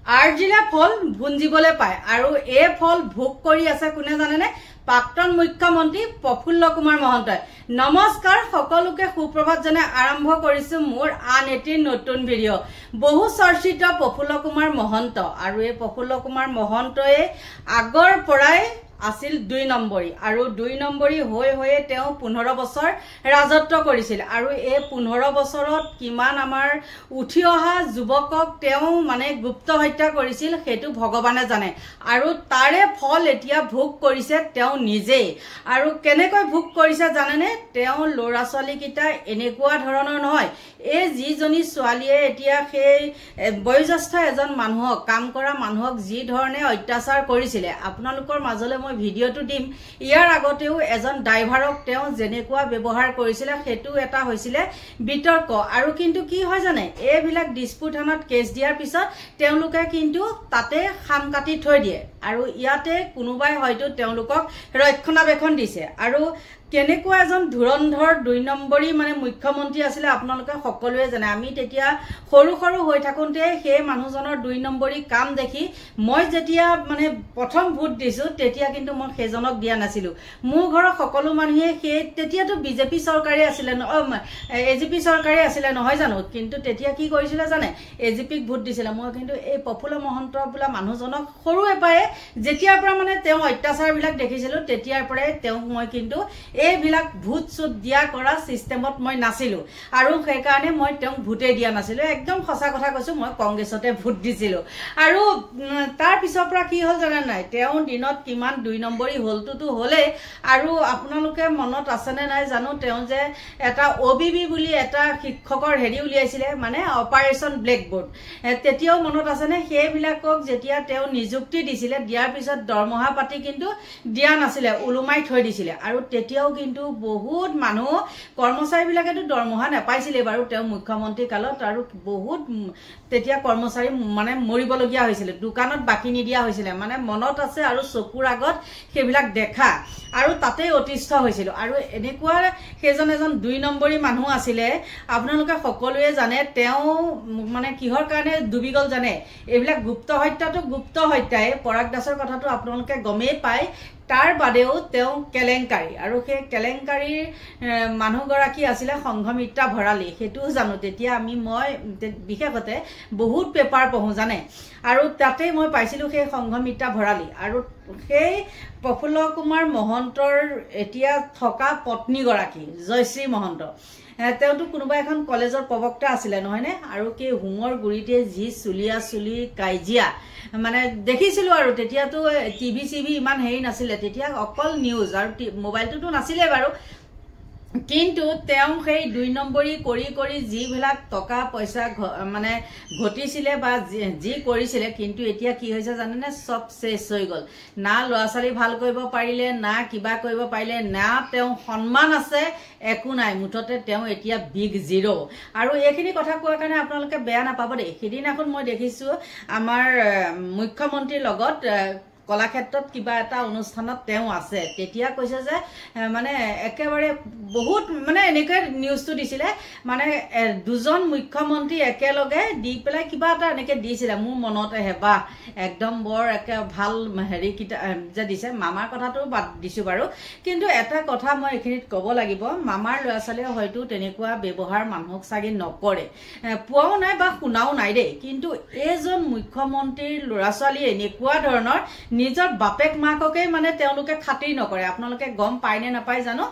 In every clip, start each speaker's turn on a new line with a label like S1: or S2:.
S1: আৰ্জিলা ফল ভুঞ্জিবলে পায় আৰু এই ফল ভোগ কৰি আছে কোনে জানেনে প্ৰাক্তন মুখ্যমন্ত্ৰী প্ৰফুল্ল কুমাৰ মহন্তই নমস্কাৰ সকলোকে সুপ্ৰভাত জনাই আৰম্ভ কৰিছো মোৰ আন এটি নতুন ভিডিঅ বহু চৰ্চিত প্ৰফুল্ল কুমাৰ মহন্ত আৰু এই প্ৰফুল্ল কুমাৰ মহন্তই আগৰ পৰাই আছিল 2 নম্বৰী আৰু 2 নম্বৰী হৈ তেওঁ 15 বছৰ ৰাজত্ব কৰিছিল আৰু এই 15 বছৰত কিমান আমাৰ উঠি অহা যুৱকক তেওঁ মানে গুপ্ত হত্যা কৰিছিল হেতু ভগৱানে জানে আৰু তাৰে ফল এতিয়া ভোগ কৰিছে তেওঁ নিজে আৰু কেনেকৈ ভোগ কৰিছে জানেনে তেওঁ লৰা ছোৱালী কিটা এনেকুৱা ধৰণৰ নহয় এই যিজনী ছোৱালীয়ে এতিয়া সেই বয়োজ্যেষ্ঠ এজন মানুহক কাম কৰা মানুহক যি ধৰণে অত্যাচাৰ কৰিছিল আপোনালোকৰ মাজলৈ মই ভিডিঅটো দিম ইয়াৰ আগতেও এজন ড্ৰাইভাৰক তেওঁ জেনেকুৱা ব্যৱহাৰ কৰিছিল হেতু এটা হৈছিল বিতৰ্ক আৰু কিন্তু কি হয় জানে এইবিলাক ডিসপুট থানাত কেছ দিয়াৰ পিছত তেওঁলোকে কিন্তু তাতে খাম কাটি থৈ দিয়ে আৰু ইয়াতে কোনোবাই হয়তো তেওঁলোকক ৰক্ষণাবেক্ষণ দিছে আৰু কেনেকুৱা এজন ধুৰন্ধৰ 2 নম্বৰী মানে মুখ্যমন্ত্ৰী আছিল আপোনালোকে সকলোৱে জানে আমি তেতিয়া সৰু হৈ থাকোঁতে সেই মানুহজনৰ 2 নম্বৰী কাম দেখি মই যেতিয়া মানে প্ৰথম ভোট দিছো তেতিয়া কিন্তু মই সেজনক দিয়া নাছিলো মোৰ ঘৰৰ সকলো মানুহে সেই তেতিয়াতো বিজেপি চৰকাৰে আছিল এজিপি চৰকাৰে আছিল নহয় জানো কিন্তু তেতিয়া কি কৰিছিল জানে এজিপিক ভোট দিছিল মই কিন্তু এই প্ৰফুল্ল মহন্ত বোলা মানুহজনক সৰুৱে পায় যেতিয়াৰ পৰা মানে তেওঁ অত্যাচাৰ বিলাক দেখিছিল তেতিয়াৰ পৰাই তেওঁ মই কিন্তু এইবিলাক ভোট চুট দিয়া কৰা সিস্টেমত মই নাছিলো আৰু সেই কাৰণে মই তেওঁ ভোটে দিয়া নাছিলো একদম সঁচা কথা কৈছো মই কংগ্ৰেছতে ভোট দিছিলো আৰু তাৰ পিছৰ পৰা কি হল জানা নাই তেওঁ দিনত কিমান 2 নম্বৰী হলটো হলে আৰু আপোনালোকে মনত আছে নে নাই জানো তেওঁ যে এটা ওবিবি বুলি এটা শিক্ষকৰ হেৰি উলিয়াইছিলে মানে অপাৰেশন ব্লেকবোৰ্ড তেতিয়াও মনত আছে নে সেইবিলাকক যেতিয়া তেওঁ নিযুক্তি দিছিলে দিয়াৰ পিছত দৰমহা পাতি কিন্তু দিয়া নাছিলে উলুমাই থৈ দিছিলে আৰু তেতিয়াও কিন্তু বহুত মানুহ কৰ্মচাৰী বিলাকেতো দৰমহা নাপাইছিলে বাৰু তেওঁ মুখ্যমন্ত্ৰী কালত আৰু বহুত তেতিয়া কৰ্মচাৰী মানে মৰিবলগীয়া হৈছিল দোকানত বাকি নিদিয়া হৈছিল মানে মনত আছে আৰু চকুৰ আগত সেইবিলাক দেখা আৰু তাতে অতিষ্ঠ হৈছিল আৰু এনেকুৱা সেইজন এজন 2 নম্বৰী মানুহ আছিলে আপোনালোকে সকলোৱে জানে তেওঁ মানে কিহৰ কাৰণে ডুবি গল জানে এইবিলাক গুপ্ত হত্যাই পৰাগ দাসৰ কথাটো আপোনালোকে গমেই পায় তাৰ বাদেও তেওঁ কেলেংকাৰী আৰু সেই কেলেংকাৰীৰ মানুহগৰাকী আছিলে সংঘমিত্ৰা ভৰালী হেতু জানো তেতিয়া মই বিশেষতে বহুত পেপাৰ পঢ়ো জানে আৰু তাতে মই পাইছিলো সেই সংঘমিত্ৰা ভৰালী আৰু সেই প্ৰফুল্ল কুমাৰ মহন্তৰ এতিয়া থকা পত্নী গৰাকী জয়শ্ৰী মহন্ত তেওঁটো কোনোবা এখন কলেজৰ প্ৰবক্তা আছিলে নহয় নে আৰু কি হুমৰ গুৰিতে যি চুলি কাইজিয়া মানে দেখিছিলো আৰু তেতিয়াতো টিভি ইমান হেৰি নাছিলে তেতিয়া অকল নিউজ আৰু মোবাইলটো নাছিলে বাৰু কিন্তু তেওঁ সেই 2 নম্বৰী কৰি যিবিলাক টকা পইচা মানে ঘটিছিলে বা যি কৰিছিলে কিন্তু এতিয়া কি হৈছে জানেনে সব শেষ হৈ গল না লৰা ছোৱালী ভাল কৰিব পাৰিলে না কিবা কৰিব পাৰিলে না তেওঁ সন্মান আছে একো নাই মুঠতে তেওঁ এতিয়া বিগ জিৰো আৰু এইখিনি কথা কোৱাৰ কাৰণে আপোনালোকে বেয়া নাপাব দেই সেদিনাখন মই দেখিছো আমাৰ মুখ্যমন্ত্ৰীৰ লগত কলাক্ষেত্ৰত কিবা এটা অনুষ্ঠানত তেওঁ আছে তেতিয়া কৈছে যে মানে একেবাৰে বহুত মানে এনেকৈ নিউজটো দিছিলে মানে দুজন মুখ্যমন্ত্ৰী একেলগে দি পেলাই কিবা এটা এনেকৈ দিছিলে মোৰ মনতে হেবা একদম বৰ একে ভাল হেৰি কিটা যে দিছে মামাৰ কথাটো বাদ দিছো বাৰু কিন্তু এটা কথা মই এখিনিত ক'ব লাগিব মামাৰ ল'ৰা ছোৱালীয়ে হয়তো তেনেকুৱা ব্যৱহাৰ মানুহক চাগে নকৰে পোৱাও নাই বা শুনাও নাই দেই কিন্তু এজন মুখ্যমন্ত্ৰীৰ ল'ৰা ছোৱালী এনেকুৱা ধৰণৰ নিজৰ বাপেক মাককে মানে তেওঁলোকে খাতিৰ নকৰে আপোনালোকে গম পায় নে নাপায় জানো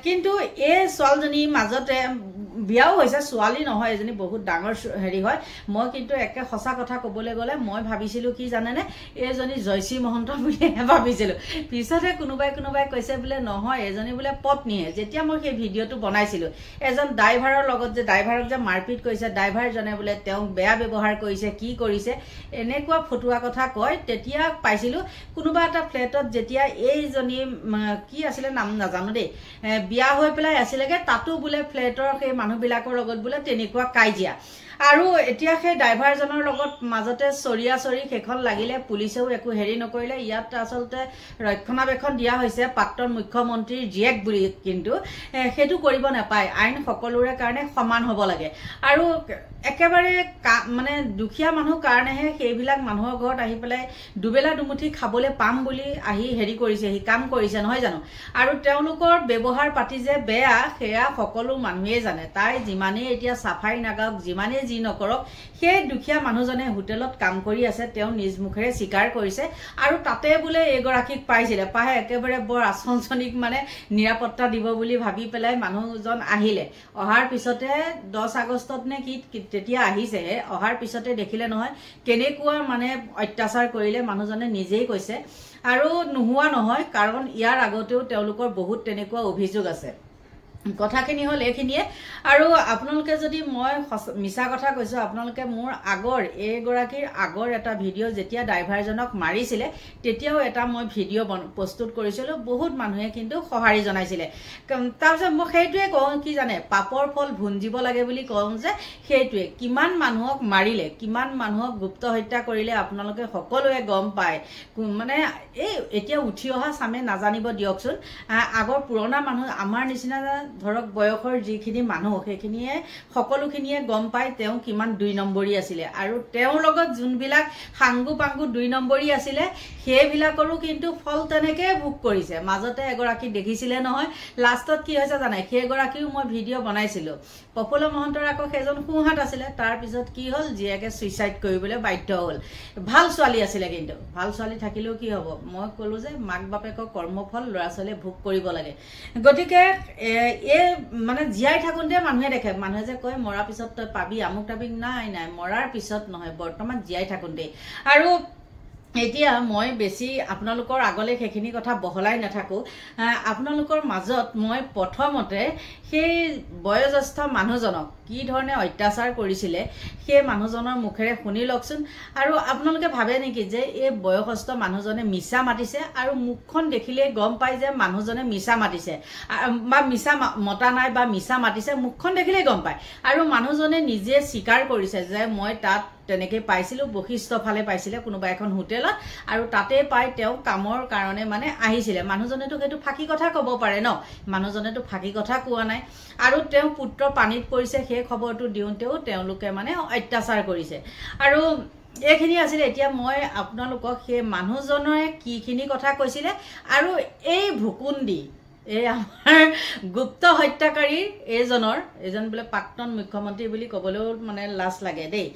S1: কিন্তু এই ছোৱালীজনী মাজতে বিয়াও হৈছে ছোৱালী নহয় এজনী বহুত ডাঙৰ হেৰি হয় মই কিন্তু একে সঁচা কথা ক'বলৈ গ'লে মই ভাবিছিলো কি জানেনে এজনী জয়শ্ৰী মহন্ত বুলি ভাবিছিলো পিছতে কোনোবাই কৈছে বোলে নহয় এজনী বোলে পত্নীয়ে যেতিয়া মই সেই ভিডিঅটো বনাইছিলো এজন ড্ৰাইভাৰৰ লগত যে ড্ৰাইভাৰক যে মাৰপিট কৰিছে ড্ৰাইভাৰজনে বোলে তেওঁক বেয়া ব্যৱহাৰ কৰিছে কি কৰিছে এনেকুৱা ফটুৱা কথা কয় তেতিয়া পাইছিলো কোনোবা এটা ফ্লেটত যেতিয়া এইজনী কি আছিলে নাম নাজানো দেই বিয়া হৈ পেলাই আছিলেগে তাতো বোলে ফ্লেটৰ সেই মানুহবিলাকৰ লগত বোলে তেনেকুৱা কাইজিয়া আৰু এতিয়া সেই ড্ৰাইভাৰজনৰ লগত মাজতে চৰিয়াচৰি সেইখন লাগিলে পুলিচেও একো হেৰি নকৰিলে ইয়াত আচলতে ৰক্ষণাবেক্ষণ দিয়া হৈছে প্ৰাক্তন মুখ্যমন্ত্ৰীৰ জীয়েক বুলি কিন্তু সেইটো কৰিব নাপায় আইন সকলোৰে কাৰণে সমান হ'ব লাগে আৰু একেবাৰে মানে দুখীয়া মানুহ কাৰণেহে সেইবিলাক মানুহৰ ঘৰত আহি পেলাই দুবেলা দুমুঠি খাবলৈ পাম বুলি আহি হেৰি কৰিছে হি কাম কৰিছে নহয় জানো আৰু তেওঁলোকৰ ব্যৱহাৰ পাতি যে বেয়া সেয়া সকলো মানুহেই জানে তাই যিমানেই এতিয়া সাফাই নাগাওক যিমানেই যি নকৰক সেই দুখীয়া মানুহজনে হোটেলত কাম কৰি আছে তেওঁ নিজ মুখেৰে স্বীকাৰ কৰিছে আৰু তাতে বোলে এগৰাকীক পাইছিলে পাই একেবাৰে বৰ আচঞ্চনিক মানে নিৰাপত্তা দিব বুলি ভাবি পেলাই মানুহজন আহিলে অহাৰ পিছতে 10 আগষ্টত নে কি তেতিয়া আহিছে অহাৰ পিছতে দেখিলে নহয় কেনেকুৱা মানে অত্যাচাৰ কৰিলে মানুহজনে নিজেই কৈছে আৰু নোহোৱা নহয় কাৰণ ইয়াৰ আগতেও তেওঁলোকৰ বহুত তেনেকুৱা অভিযোগ আছে কথাখিনি হল এইখিনিয়ে আৰু আপোনালোকে যদি মই মিছা কথা কৈছো আপোনালোকে মোৰ আগৰ এগৰাকীৰ আগৰ এটা ভিডিঅ' যেতিয়া ড্ৰাইভাৰজনক মাৰিছিলে তেতিয়াও এটা মই ভিডিঅ' প্ৰস্তুত কৰিছিলো বহুত মানুহে কিন্তু সহাৰি জনাইছিলে তাৰপিছত মই সেইটোৱে কওঁ কি জানে পাপৰ ফল ভুঞ্জিব লাগে বুলি কওঁ যে সেইটোৱে কিমান মানুহক মাৰিলে কিমান মানুহক গুপ্ত হত্যা কৰিলে আপোনালোকে সকলোৱে গম পায় মানে এই এতিয়া উঠি অহা সামে নাজানিব দিয়কচোন আগৰ পুৰণা মানুহ আমাৰ নিচিনা ধৰক বয়সৰ যিখিনি মানুহ সেইখিনিয়ে সকলোখিনিয়ে গম পায় তেওঁ কিমান 2 নম্বৰী আছিল আৰু তেওঁৰ লগত যোনবিলাক হাংগু পাংগু 2 নম্বৰী আছিল সেইবিলাকৰো কিন্তু ফল তেনেকৈ ভোগ কৰিছে মাজতে এগৰাকী দেখিছিলে নহয় লাষ্টত কি হৈছে জানে সেইগৰাকীও মই ভিডিঅ' বনাইছিলো প্ৰফুল্ল মহন্তৰ আকৌ সেইজন সোঁহাত আছিল তাৰ পিছত কি হ'ল জীয়েকে সুইচাইড কৰিবলৈ বাধ্য হ'ল ভাল ছোৱালী আছিল কিন্তু ভাল ছোৱালী থাকিলেও কি হ'ব মই ক'লো যে মাক বাপেকৰ কৰ্মফল ল'ৰা ছোৱালীয়ে ভোগ কৰিব লাগে গতিকে মানে জীয়াই থাকোঁতে মানুহে দেখে মানুহে যে কয় মৰাৰ পিছত তই পাবি আমুক তাবিক নাই নাই মৰাৰ পিছত নহয় বৰ্তমান জীয়াই থাকোঁতে আৰু এতিয়া মই বেছি আপোনালোকৰ আগলে সেইখিনি কথা বহলাই নাথাকো আপোনালোকৰ মাজত মই প্ৰথমতে সেই বয়োজ্যেষ্ঠ মানুহজনক কি ধৰণে অত্যাচাৰ কৰিছিলে সেই মানুহজনৰ মুখেৰে শুনি লওকচোন আৰু আপোনালোকে ভাবে নেকি যে এই বয়সস্থ মানুহজনে মিছা মাতিছে আৰু মুখখন দেখিলে গম পায় যে মানুহজনে মিছা মাতিছে বা মিছা মতা নাই বা মিছা মাতিছে মুখখন দেখিলে গম পায় আৰু মানুহজনে নিজে স্বীকাৰ কৰিছে যে মই তাত তেনেকৈ পাইছিলো বশিষ্ঠ ফালে পাইছিলে কোনোবা এখন হোটেলত আৰু তাতে পাই তেওঁ কামৰ কাৰণে মানে আহিছিলে মানুহজনেতো সেইটো ফাঁকি কথা ক'ব পাৰে ন মানুহজনেতো ফাঁকি কথা কোৱা নাই আৰু তেওঁ পুত্ৰ পানীত পৰিছে সেই খবৰটো দিওঁতেও তেওঁলোকে মানে অত্যাচাৰ কৰিছে আৰু এইখিনি আছিল এতিয়া মই আপোনালোকক সেই মানুহজনে কিখিনি কথা কৈছিলে আৰু এই ভুকুন্দি এই আমাৰ গুপ্ত হত্যাকাৰী এজন বোলে প্ৰাক্তন মুখ্যমন্ত্ৰী বুলি ক'বলৈও মানে লাজ লাগে দেই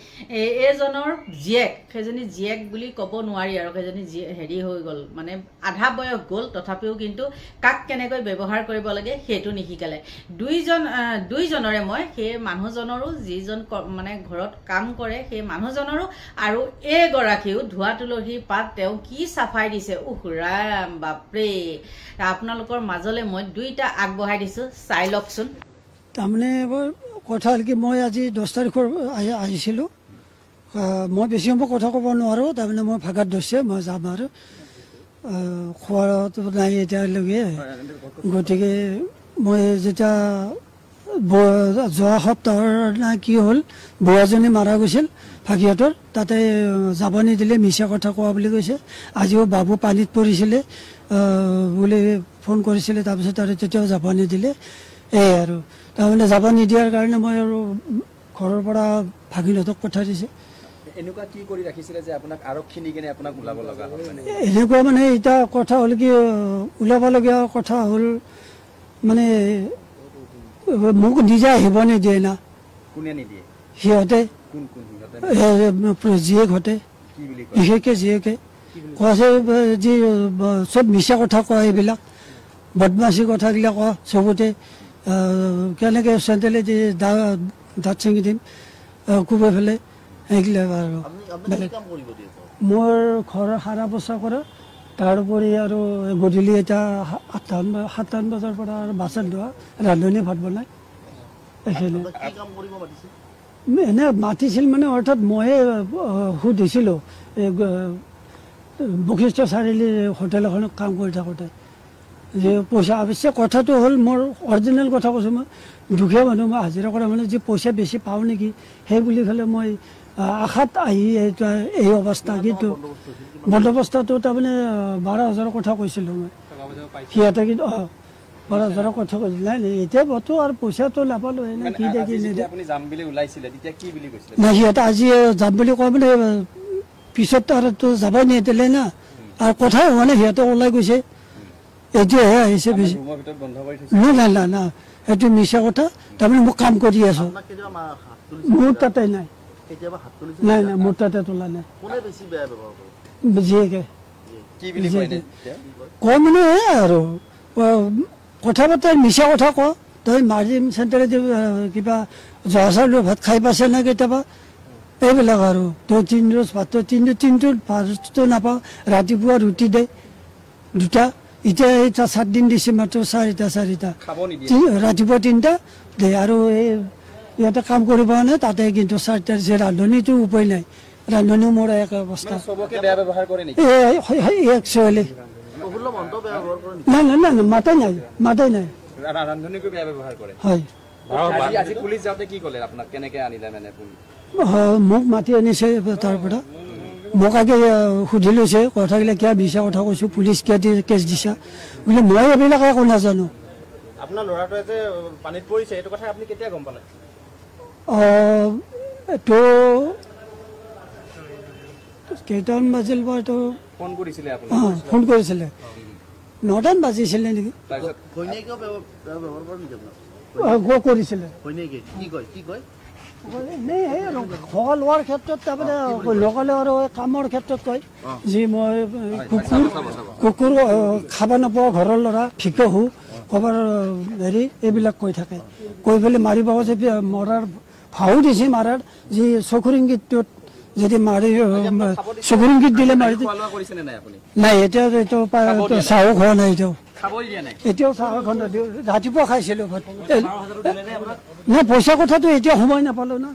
S1: এইজনৰ জীয়েক সেইজনী জীয়েক বুলি ক'ব নোৱাৰি আৰু সেইজনী হেৰি হৈ গ'ল মানে আধা বয়স গ'ল তথাপিও কিন্তু কাক কেনেকৈ ব্যৱহাৰ কৰিব লাগে সেইটো নিশিকালে দুইজনৰে মই সেই মানুহজনৰো যিজন মানে ঘৰত কাম কৰে সেই মানুহজনৰো আৰু এগৰাকীও ধোৱা তুলসী পাত তেওঁ কি চাফাই দিছে ৰাম বাপৰে আপোনালোকৰ মাজলৈ মই দুইটা আগবঢ়াই দিছো চাই লওকচোন
S2: তাৰমানে কথা হ'ল কি মই আজি 10 তাৰিখৰ আহিছিলোঁ মই বেছি সময় কথা ক'ব নোৱাৰোঁ তাৰমানে মই ভাগাত ধৰিছে মই যাম আৰু খোৱাটো নাই এতিয়ালৈকে গতিকে মই যেতিয়া যোৱা সপ্তাহৰ না কি হ'ল বুঢ়াজনী মাৰা গৈছিল ভাগিহঁতৰ তাতে যাব নিদিলে মিছা কথা কোৱা বুলি কৈছে আজিও বাবু পানীত পৰিছিলে বুলি ফোন কৰিছিলে তাৰপিছত আৰু তেতিয়াও যাব নিদিলে এই আৰু তাৰমানে যাব নিদিয়াৰ কাৰণে মই আৰু ঘৰৰ পৰা ভাগিনহঁতক পঠাই দিছে
S3: এনেকুৱা কি কৰি ৰাখিছিলে যে আপোনাক আৰক্ষী নি কিনে আপোনাক ওলাব লগা হ'ল
S2: এনেকুৱা মানে এতিয়া কথা হ'ল কি ওলাবলগীয়া কথা হ'ল মানে মোক নিজে আহিব নিদিয়ে না
S3: কোনে নিদিয়ে
S2: সিহঁতে জীয়েকহঁতে বিশেষকৈ জীয়েকে কৈছে যি চব মিছা কথা কয় এইবিলাক বদমাচি কথাবিলাক কয় চবতে কেনেকৈ চেণ্ডেলে দি দাঁত ছিঙি দিম কোবাই পেলাই সেইবিলাক আৰু মোৰ ঘৰৰ সাৰা পোছা কৰা তাৰোপৰি আৰু গধূলি এতিয়া 7টা বজাৰ পৰা আৰু বাচন ধোৱা ৰান্ধনি ভাত বনাই এইখিনি এনে মাতিছিল মানে অৰ্থাৎ ময়ে সুধিছিলোঁ বশিষ্ঠ চাৰিআলি হোটেল এখনত কাম কৰি থাকোঁতে যে পইচা অৱশ্যে কথাটো হ'ল মোৰ অৰিজিনেল কথা কৈছোঁ মই দুখীয়া মানুহ মই হাজিৰা কৰা মানে যে পইচা বেছি পাওঁ নেকি সেই বুলি ক'লে মই আশাত আহি এই অৱস্থা কিন্তু বন্দোবস্তটো তাৰমানে 12,000 কথা কৈছিলোঁ মই সিহঁতে কিন্তু 12,000 কথা কৈছিল নাই এতিয়া বতো আৰু পইচাটো নাপালোঁ এনে কি দেখি নাই সিহঁতে আজি যাম বুলি কয় মানে পিছত তাৰতো যাবই নিদিলে না আৰু কথাই হোৱা নাই সিহঁতে ওলাই গৈছে এতিয়াহে আহিছে বেছি নাই নাই না এইটো মিছা কথা তাৰমানে মই কাম কৰি আছো মোৰ তাতে নাই নাই নাই মোৰ তাতে তোলা নাই জীয়েকে কয় মানে আৰু কথা বতৰা মিছা কথা ক তই মাৰ্জিম চেণ্টাৰে কিবা জহা চাউলৰ ভাত খাই পাইছে না কেতিয়াবা এইবিলাক আৰু তই 3 ৰোজ ভাত তিনটো ভাতটো নাপাওঁ ৰাতিপুৱা ৰুটি দে 2টা এতিয়া এই 7 দিন দিছে মাত্ৰ 4টা ৰাতিপুৱা 3টা দে আৰু এই ইয়াতে কাম কৰিব নে তাতে কিন্তু 4টা দিছে ৰান্ধনীটো উপায় নাই ৰান্ধনীও মোৰ এক অৱস্থা একচুৱেলি নাই নাই নাই মাতাই নাই হয় মোক মাতি আনিছে তাৰ পৰা মোক আগে সুধি লৈছে কথাবিলাক কিয় মিছা কথা কৈছোঁ পুলিচ কিয় কেছ দিছা বোলে মই এইবিলাক একো নাজানো
S4: আপোনাৰ ল'ৰাটোৱে যে পানীত পৰিছে এইটো কথা আপুনি কেতিয়া গম পালে
S2: এইটো কেইটামান বাজিল বাৰু এইটো ফোন কৰিছিলে 9টামান বাজিছিলে নেকি কৰিছিলে খোৱা লোৱাৰ ক্ষেত্ৰত তাৰমানে নকলে আৰু কামৰ ক্ষেত্ৰত কয় যি মই কুকুৰ খাব নাপাওঁ ঘৰৰ ল'ৰা ভিকহু ক'বাৰ হেৰি এইবিলাক কৈ থাকে কৈ পেলাই মাৰিব যে মৰাৰ ভাও দিছে মাৰাৰ যি চকুৰ ইংগিতটোত যদি মাৰি চকুৰ ইংগিত দিলে মাৰি নাই এতিয়া চাহো খোৱা নাই এতিয়াও চাহ এখন ৰাতিপুৱা খাইছিলোঁ নাই পইচা কথাটো এতিয়া সময় নাপালোঁ না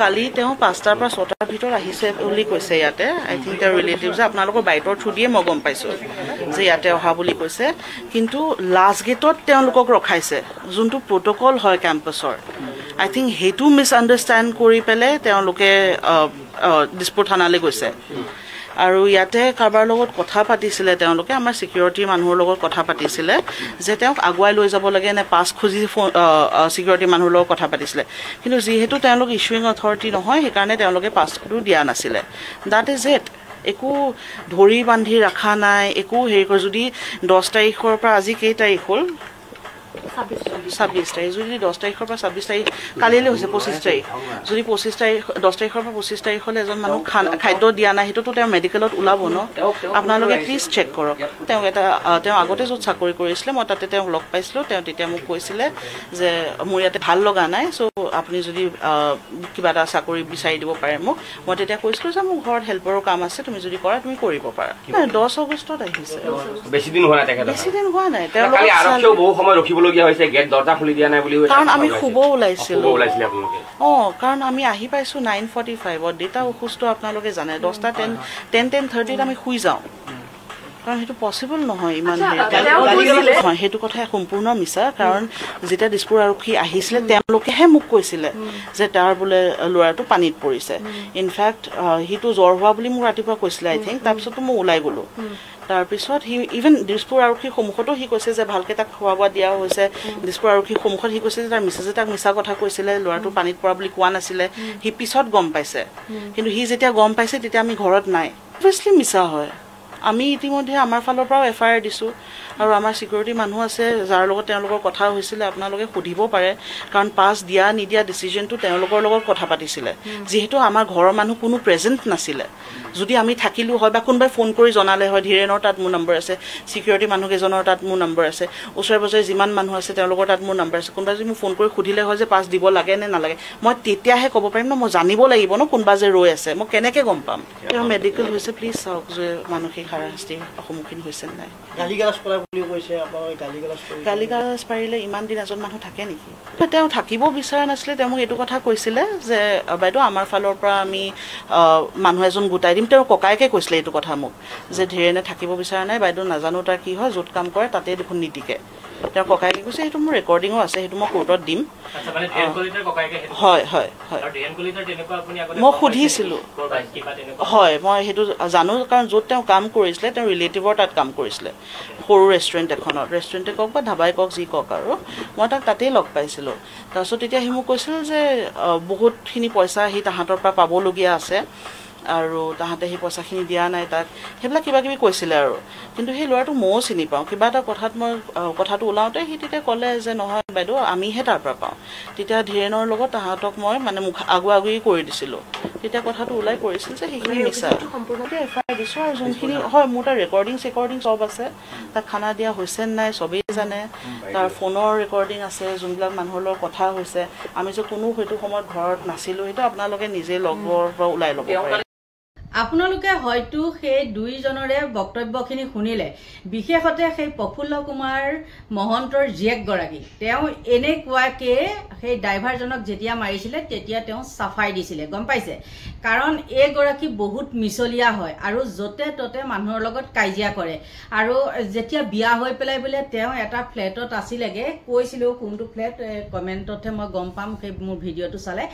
S5: কালি তেওঁ 5টাৰ পৰা 6টাৰ ভিতৰত আহিছে বুলি কৈছে ইয়াতে আই থিংক তেওঁৰ ৰিলেটিভছে আপোনালোকৰ বাইটৰ থ্ৰু দিয়ে মই গম পাইছোঁ যে ইয়াতে অহা বুলি কৈছে কিন্তু লাষ্ট গেটত তেওঁলোকক ৰখাইছে যোনটো প্ৰট'কল হয় কেম্পাছৰ আই থিংক সেইটো মিছ আণ্ডাৰষ্টেণ্ড কৰি পেলাই তেওঁলোকে দিছপুৰ থানালৈ গৈছে আৰু ইয়াতে কাৰোবাৰ লগত কথা পাতিছিলে তেওঁলোকে আমাৰ সিকিউৰিটি মানুহৰ লগত কথা পাতিছিলে যে তেওঁক আগুৱাই লৈ যাব লাগে নে পাছ খুজি সিকিউৰিটি মানুহৰ লগত কথা পাতিছিলে কিন্তু যিহেতু তেওঁলোক ইছুইং অথৰিটি নহয় সেইকাৰণে তেওঁলোকে পাছটো দিয়া নাছিলে দ্যাট ইজ ইট একো ধৰি বান্ধি ৰখা নাই একো হেৰি কৰি যদি 10 তাৰিখৰ পৰা আজি কেই তাৰিখ হ'ল 26 তাৰিখ যদি 10 তাৰিখৰ পৰা 26 তাৰিখ কালিলৈ হৈছে 25 তাৰিখ যদি 25 তাৰিখ 10 তাৰিখৰ পৰা 25 তাৰিখলৈ এজন মানুহ খাদ্য দিয়া নাই সেইটোতো তেওঁ মেডিকেলত ওলাব ন আপোনালোকে প্লিজ চেক কৰক তেওঁ আগতে য'ত চাকৰি কৰিছিলে মই তাতে তেওঁক লগ পাইছিলোঁ তেওঁ তেতিয়া মোক কৈছিলে যে মোৰ ইয়াতে ভাল লগা নাই চ' আপুনি যদি কিবা এটা চাকৰি বিচাৰি দিব পাৰে মোক মই তেতিয়া কৈছিলোঁ যে মোৰ ঘৰত হেল্পাৰৰ কাম আছে তুমি যদি কৰা তুমি কৰিব পাৰা 10 আগষ্টত আহিছে
S6: বেছি দিন হোৱা নাই
S5: তেওঁলোকে
S6: বহু সময় ৰখিবলগীয়া হৈছে গেট দৰ্জা খুলি দিয়া নাই বুলি
S5: কাৰণ আমি শুব ওলাইছিলোঁ কাৰণ আমি আহি পাইছোঁ 9:45 দেউতা অসুস্থ আপোনালোকে জানে 10:30 আমি শুই যাওঁ কাৰণ সেইটো পচিবল নহয় ইমান সেইটো কথা সম্পূৰ্ণ মিছা কাৰণ যেতিয়া দিছপুৰ আৰক্ষী আহিছিলে তেওঁলোকেহে মোক কৈছিলে যে তাৰ বোলে ল'ৰাটো পানীত পৰিছে ইনফেক্ট সিটো জ্বৰ হোৱা বুলি মোক ৰাতিপুৱা কৈছিলে আই থিংক তাৰপিছতো মই ওলাই গ'লোঁ তাৰপিছত সি ইভেন দিছপুৰ আৰক্ষীৰ সন্মুখতো সি কৈছে যে ভালকৈ তাক খোৱা বোৱা দিয়া হৈছে দিছপুৰ আৰক্ষীৰ সন্মুখত সি কৈছে যে তাৰ মিছেছে তাক মিছা কথা কৈছিলে ল'ৰাটো পানীত পৰা বুলি কোৱা নাছিলে সি পিছত গম পাইছে কিন্তু সি যেতিয়া গম পাইছে তেতিয়া আমি ঘৰত নাই অভিয়াছলি মিছা হয় আমি ইতিমধ্যে আমাৰ ফালৰ পৰাও FIR দিছোঁ আৰু আমাৰ সিকিউৰিটি মানুহ আছে যাৰ লগত তেওঁলোকৰ কথা হৈছিলে আপোনালোকে সুধিব পাৰে কাৰণ পাছ দিয়া নিদিয়া ডিচিজনটো তেওঁলোকৰ লগত কথা পাতিছিলে যিহেতু আমাৰ ঘৰৰ মানুহ কোনো প্ৰেজেণ্ট নাছিলে যদি আমি থাকিলোঁ হয় বা কোনোবাই ফোন কৰি জনালে হয় ধীৰেণৰ তাত মোৰ নম্বৰ আছে সিকিউৰিটি মানুহকেইজনৰ তাত মোৰ নম্বৰ আছে ওচৰে পাজৰে যিমান মানুহ আছে তেওঁলোকৰ তাত মোৰ নম্বৰ আছে কোনোবাই যদি মোক ফোন কৰি সুধিলে হয় যে পাছ দিব লাগে নে নালাগে মই তেতিয়াহে ক'ব পাৰিম ন মই জানিব লাগিব ন কোনোবা যে ৰৈ আছে মই কেনেকৈ গম পাম তেওঁ মেডিকেল হৈছে প্লিজ চাওক যে মানসিক হাৰাশাস্তিৰ সন্মুখীন হৈছে নাই গালি গালাজ পাৰিলে ইমান দিন এজন মানুহ থাকে নেকি তেওঁ থাকিব বিচৰা নাছিলে তেওঁ মোক এইটো কথা কৈছিলে যে বাইদেউ আমাৰ ফালৰ পৰা আমি মানুহ এজন গোটাই দিম তেওঁৰ ককায়েকে কৈছিলে এইটো কথা মোক যে ধীৰেনে থাকিব বিচৰা নাই বাইদেউ নাজানো তাৰ কি হয় য'ত কাম কৰে তাতে দেখোন নীতিকে তেওঁৰ ককায়েকে কৈছে সেইটো মোৰ ৰেকৰ্ডিঙো আছে সেইটো মই কোৰ্টত দিম হয় হয় হয় মই সুধিছিলোঁ হয় মই সেইটো জানো কাৰণ য'ত তেওঁ কাম কৰিছিলে তেওঁ ৰিলেটিভৰ তাত কাম কৰিছিলে সৰু ৰেষ্টুৰেণ্ট এখনত ৰেষ্টুৰেণ্টে কওক বা ধাবাই কওক যি কওক আৰু মই তাক তাতেই লগ পাইছিলোঁ তাৰপিছত তেতিয়া সি মোক কৈছিল যে বহুতখিনি পইচা সি তাহাঁতৰ পৰা পাবলগীয়া আছে আৰু তাহাঁতে সেই পইচাখিনি দিয়া নাই তাক সেইবিলাক কিবা কিবি কৈছিলে আৰু কিন্তু সেই ল'ৰাটো ময়ো চিনি পাওঁ কিবা এটা কথাত মই কথাটো ওলাওঁতে সি তেতিয়া ক'লে যে নহয় বাইদেউ আমিহে তাৰ পৰা পাওঁ তেতিয়া ধীৰেণৰ লগত তাহাঁতক মই মানে মুখ আগুৱাগুৰি কৰি দিছিলোঁ তেতিয়া কথাটো ওলাই পৰিছিল যে সেইখিনি মিছা সম্পূৰ্ণতে এফআইআৰ দিছোঁ আৰু যোনখিনি হয় মোৰ তাৰ ৰেকৰ্ডিং চব আছে তাক খানা দিয়া হৈছে নাই চবেই জানে তাৰ ফোনৰ ৰেকৰ্ডিং আছে যোনবিলাক মানুহৰ লগত কথা হৈছে আমি যে কোনো সেইটো সময়ত ঘৰত নাছিলোঁ সেইটো আপোনালোকে নিজে লগৰ পৰা ওলাই ল'ব পাৰে
S1: আপোনালোকে হয়তো সেই দুইজনৰে বক্তব্যখিনি শুনিলে বিশেষতে সেই প্ৰফুল্ল কুমাৰ মহন্তৰ জীয়েকগৰাকী তেওঁ এনেকুৱাকে সেই ড্ৰাইভাৰজনক যেতিয়া মাৰিছিলে তেতিয়া তেওঁ চাফাই দিছিলে গম পাইছে কাৰণ এইগৰাকী বহুত মিছলীয়া হয় আৰু য'তে ত'তে মানুহৰ লগত কাজিয়া কৰে আৰু যেতিয়া বিয়া হৈ পেলাই বোলে তেওঁ এটা ফ্লেটত আছিলেগে কৈছিলোঁ কোনটো ফ্লেট কমেণ্টতহে মই গম পাম সেই মোৰ ভিডিঅ'টো চালে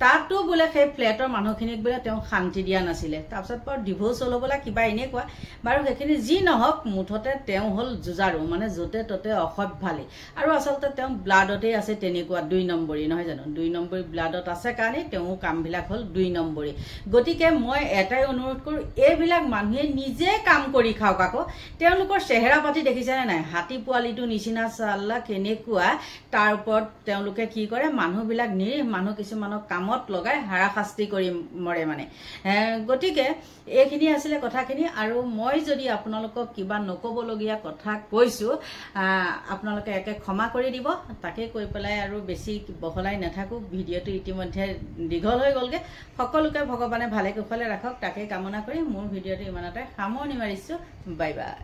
S1: তাতো বোলে সেই ফ্লেটৰ মানুহখিনিক বোলে তেওঁ শান্তি দিয়া নাছিলে তাৰপিছত বাৰু ডিভোৰ্চ হ'ল বোলে কিবা এনেকুৱা বাৰু সেইখিনি যি নহওক মুঠতে তেওঁ হ'ল যুঁজাৰু মানে য'তে ত'তে অসভ্যালী আৰু আচলতে তেওঁ ব্লাডতেই আছে তেনেকুৱা 2 নম্বৰী নহয় জানো 2 নম্বৰী ব্লাডত আছে কাৰণে তেওঁ কামবিলাক হ'ল 2 নম্বৰী গতিকে মই এটাই অনুৰোধ কৰোঁ এইবিলাক মানুহে নিজে কাম কৰি খাওক আকৌ তেওঁলোকৰ চেহেৰা পাতি দেখিছেনে নাই হাতী পোৱালিটো নিচিনা চাল্লা কেনেকুৱা তাৰ ওপৰত তেওঁলোকে কি কৰে মানুহবিলাক নিৰীহ মানুহ কিছুমানক কামত লগাই হাৰাশাস্তি কৰি মৰে মানে গতিকে এইখিনি আছিলে কথাখিনি আৰু মই যদি আপোনালোকক কিবা নকবলগীয়া কথা কৈছোঁ আপোনালোকে একে ক্ষমা কৰি দিব তাকে কৈ পেলাই আৰু বেছি বহলাই নাথাকোঁ ভিডিঅ'টো ইতিমধ্যে দীঘল হৈ গ'লগৈ সকলোকে ভগৱানে ভালে কুশলে ৰাখক তাকে কামনা কৰি মোৰ ভিডিঅ'টো ইমানতে সামৰণি মাৰিছোঁ বাই বাই